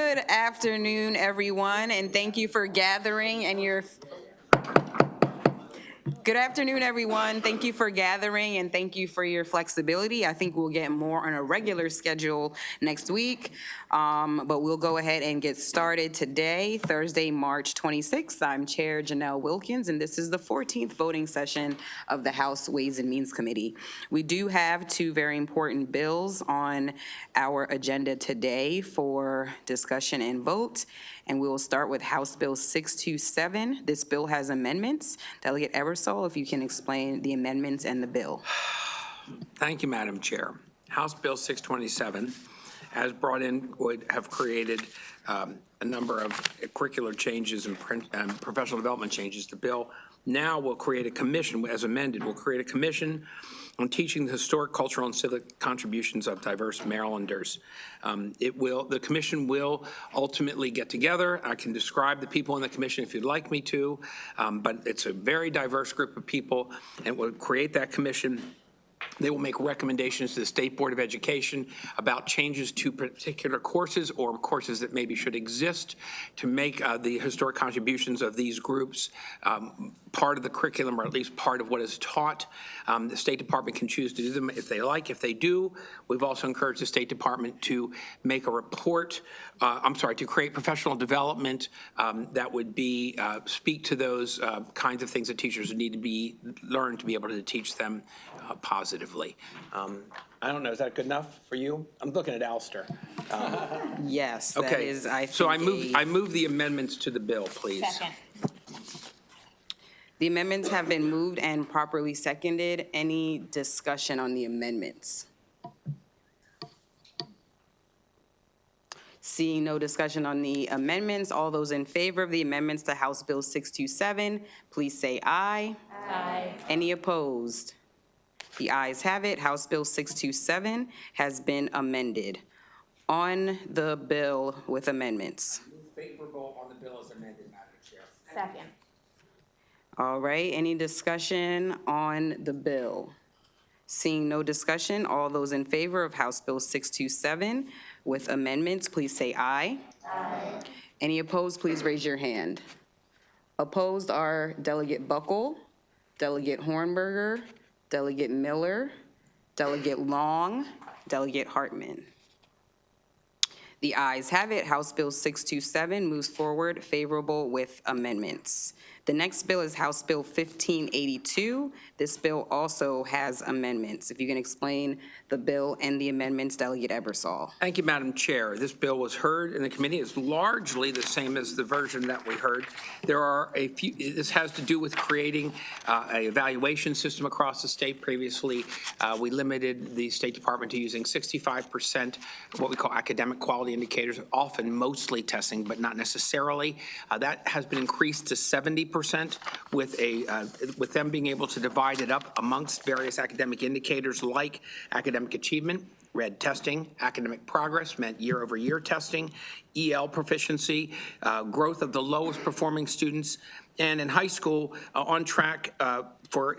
Good afternoon, everyone, and thank you for gathering and your Good afternoon, everyone. Thank you for gathering and thank you for your flexibility. I think we'll get more on a regular schedule next week, but we'll go ahead and get started today, Thursday, March 26th. I'm Chair Janelle Wilkins, and this is the 14th voting session of the House Ways and Means Committee. We do have two very important bills on our agenda today for discussion and vote. And we will start with House Bill 627. This bill has amendments. Delegate Ebersol, if you can explain the amendments and the bill. Thank you, Madam Chair. House Bill 627, as brought in, would have created a number of curricular changes and professional development changes. The bill now will create a commission, as amended, will create a commission on teaching the historic, cultural, and civic contributions of diverse Marylanders. The commission will ultimately get together. I can describe the people in the commission if you'd like me to, but it's a very diverse group of people, and will create that commission. They will make recommendations to the State Board of Education about changes to particular courses or courses that maybe should exist to make the historic contributions of these groups part of the curriculum, or at least part of what is taught. The State Department can choose to do them if they like. If they do, we've also encouraged the State Department to make a report, to create professional development that would be speak to those kinds of things that teachers need to be learned to be able to teach them positively. I don't know, is that good enough for you? I'm looking at Alistair. Yes, that Okay. is, I think. So I move the amendments to the bill, please. Second. The amendments have been moved and properly seconded. Any discussion on the amendments? Seeing no discussion on the amendments, all those in favor of the amendments to House Bill 627, please say aye. Aye. Any opposed? The ayes have it. House Bill 627 has been amended. On the bill with amendments. Favorable on the bill as amended, Madam Chair. Second. All right, any discussion on the bill? Seeing no discussion, all those in favor of House Bill 627 with amendments, please say aye. Aye. Any opposed, please raise your hand. Opposed are Delegate Buckle, Delegate Hornberger, Delegate Miller, Delegate Long, Delegate Hartman. The ayes have it. House Bill 627 moves forward favorable with amendments. The next bill is House Bill 1582. This bill also has amendments. If you can explain the bill and the amendments, Delegate Ebersol. Thank you, Madam Chair. This bill was heard in the committee. It's largely the same as the version that we heard. There are a few, this has to do with creating an evaluation system across the state. Previously, we limited the State Department to using 65% of what we call academic quality indicators, often mostly testing, but not necessarily. That has been increased to 70% with them being able to divide it up amongst various academic indicators like academic achievement, read testing, academic progress meant year-over-year testing, EL proficiency, growth of the lowest performing students, and in high school on track for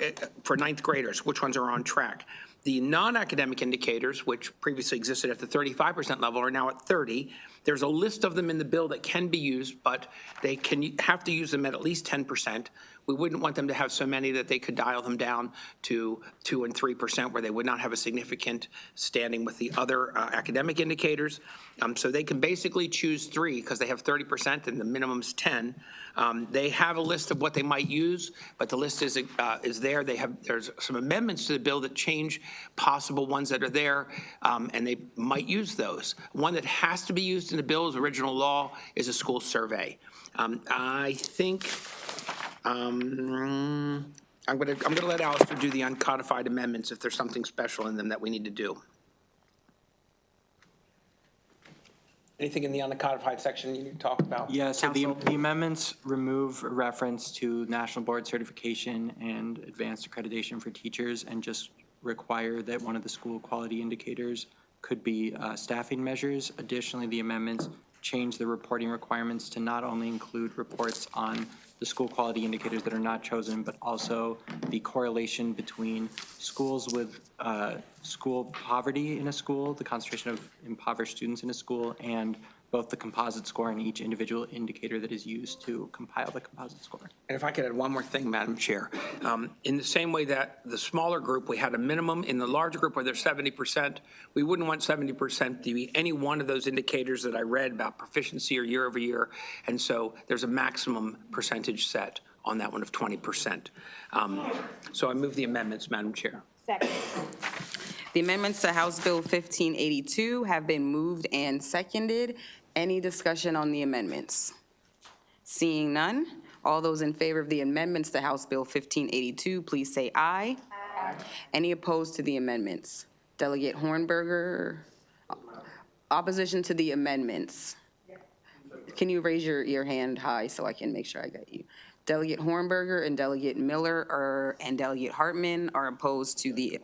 ninth graders, which ones are on track. The non-academic indicators, which previously existed at the 35% level, are now at 30%. There's a list of them in the bill that can be used, but they have to use them at least 10%. We wouldn't want them to have so many that they could dial them down to 2 and 3%, where they would not have a significant standing with the other academic indicators. So they can basically choose 3 because they have 30% and the minimum's 10. They have a list of what they might use, but the list is there. There's some amendments to the bill that change possible ones that are there, and they might use those. One that has to be used in the bill's original law is a school survey. I think I'm going to let Alistair do the uncodified amendments if there's something special in them that we need to do. Anything in the uncodified section you need to talk about? Yeah, so the amendments remove reference to national board certification and advanced accreditation for teachers and just require that one of the school quality indicators could be staffing measures. Additionally, the amendments change the reporting requirements to not only include reports on the school quality indicators that are not chosen, but also the correlation between schools with school poverty in a school, the concentration of impoverished students in a school, and both the composite score and each individual indicator that is used to compile the composite score. And if I could add one more thing, Madam Chair. In the same way that the smaller group, we had a minimum, in the larger group where there's 70%, we wouldn't want 70% to be any one of those indicators that I read about proficiency or year over year. And so there's a maximum percentage set on that one of 20%. So I move the amendments, Madam Chair. Second. The amendments to House Bill 1582 have been moved and seconded. Any discussion on the amendments? Seeing none, all those in favor of the amendments to House Bill 1582, please say aye. Aye. Any opposed to the amendments? Delegate Hornberger, opposition to the amendments? Can you raise your hand high so I can make sure I got you? Delegate Hornberger and Delegate Miller and Delegate Hartman are opposed to the,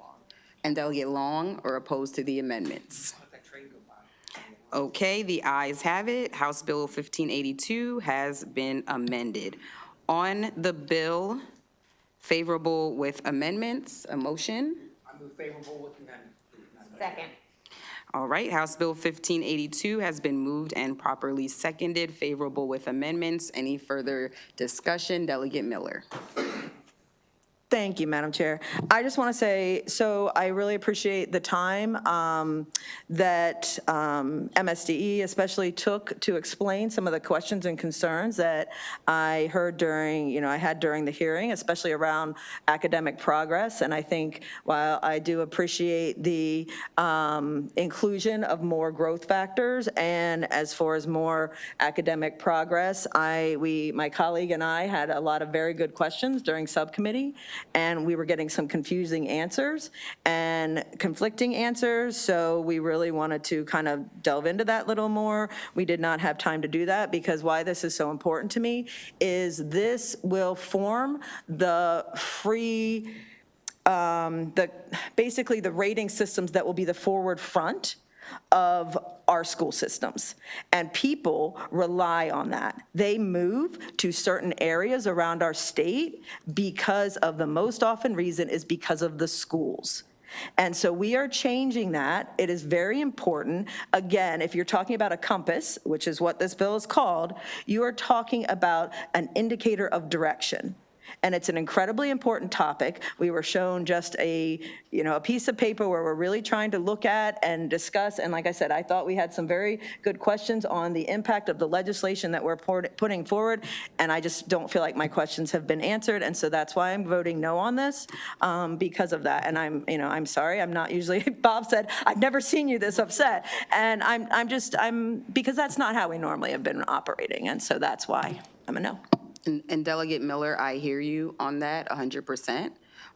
and Delegate Long are opposed to the amendments. Okay, the ayes have it. House Bill 1582 has been amended. On the bill, favorable with amendments, a motion? I move favorable with amendments. Second. All right, House Bill 1582 has been moved and properly seconded, favorable with amendments. Any further discussion? Delegate Miller. Thank you, Madam Chair. I just want to say, so I really appreciate the time that MSDE especially took to explain some of the questions and concerns that I heard during, I had during the hearing, especially around academic progress. And I think while I do appreciate the inclusion of more growth factors and as far as more academic progress, my colleague and I had a lot of very good questions during subcommittee, and we were getting some confusing answers and conflicting answers, so we really wanted to kind of delve into that a little more. We did not have time to do that because why this is so important to me is this will form the free, basically the rating systems that will be the forward front of our school systems. And people rely on that. They move to certain areas around our state because of the most often reason is because of the schools. And so we are changing that. It is very important. Again, if you're talking about a compass, which is what this bill is called, you are talking about an indicator of direction. And it's an incredibly important topic. We were shown just a piece of paper where we're really trying to look at and discuss. And like I said, I thought we had some very good questions on the impact of the legislation that we're putting forward. And I just don't feel like my questions have been answered. And so that's why I'm voting no on this because of that. And I'm sorry, I'm not usually, Bob said, I've never seen you this upset. And I'm because that's not how we normally have been operating. And so that's why I'm a no. And Delegate Miller, I hear you on that 100%.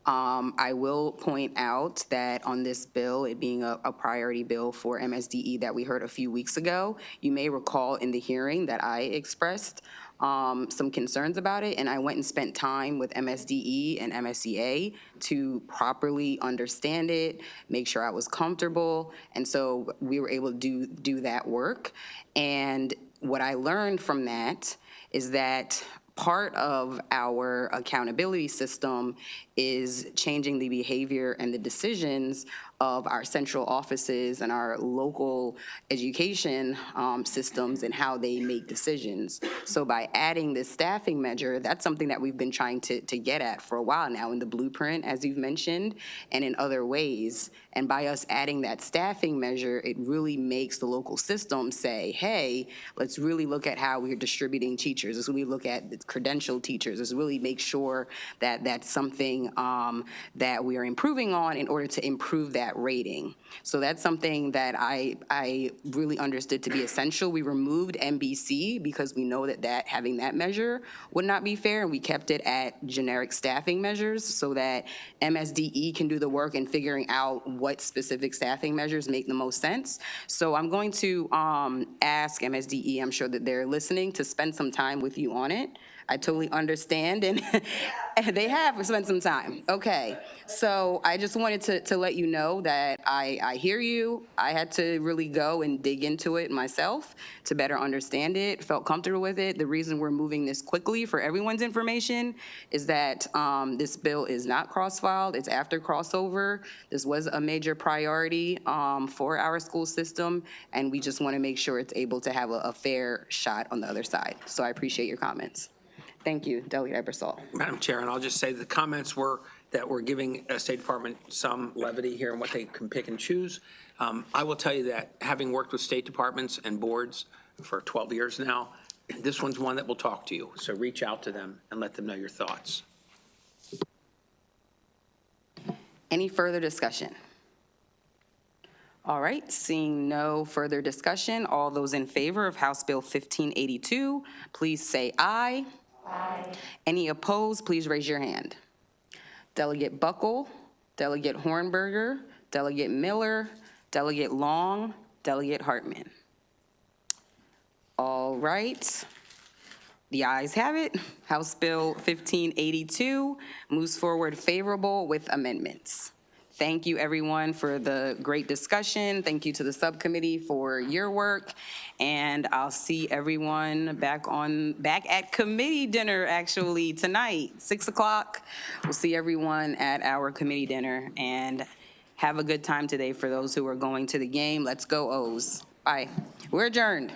I will point out that on this bill, it being a priority bill for MSDE that we heard a few weeks ago, you may recall in the hearing that I expressed some concerns about it, and I went and spent time with MSDE and MSEA to properly understand it, make sure I was comfortable, and so we were able to do that work. And what I learned from that is that part of our accountability system is changing the behavior and the decisions of our central offices and our local education systems and how they make decisions. So by adding this staffing measure, that's something that we've been trying to get at for a while now in the blueprint, as you've mentioned, and in other ways. And by us adding that staffing measure, it really makes the local system say, hey, let's really look at how we're distributing teachers. Let's really look at the credentialed teachers. Let's really make sure that that's something that we are improving on in order to improve that rating. So that's something that I really understood to be essential. We removed MBC because we know that having that measure would not be fair, and we kept it at generic staffing measures so that MSDE can do the work in figuring out what specific staffing measures make the most sense. So I'm going to ask MSDE, I'm sure that they're listening, to spend some time with you on it. I totally understand, and they have spent some time. Okay, so I just wanted to let you know know that I hear you. I had to really go and dig into it myself to better understand it, felt comfortable with it. The reason we're moving this quickly for everyone's information is that this bill is not cross-filed. It's after crossover. This was a major priority for our school system, and we just want to make sure it's able to have a fair shot on the other side. So I appreciate your comments. Thank you, Delegate Ebersol. Madam Chair, and I'll just say the comments were that we're giving State Department some levity here in what they can pick and choose. I will tell you that having worked with state departments and boards for 12 years now, this one's one that will talk to you. So reach out to them and let them know your thoughts. Any further discussion? All right, seeing no further discussion, all those in favor of House Bill 1582, please say aye. Aye. Any opposed, please raise your hand. Delegate Buckle, Delegate Hornberger, Delegate Miller, Delegate Long, Delegate Hartman. All right. The ayes have it. House Bill 1582 moves forward favorable with amendments. Thank you, everyone, for the great discussion. Thank you to the subcommittee for your work. And I'll see everyone back at committee dinner, actually, tonight, 6 o'clock. We'll see everyone at our committee dinner. And have a good time today for those who are going to the game. Let's go O's. Bye. We're adjourned.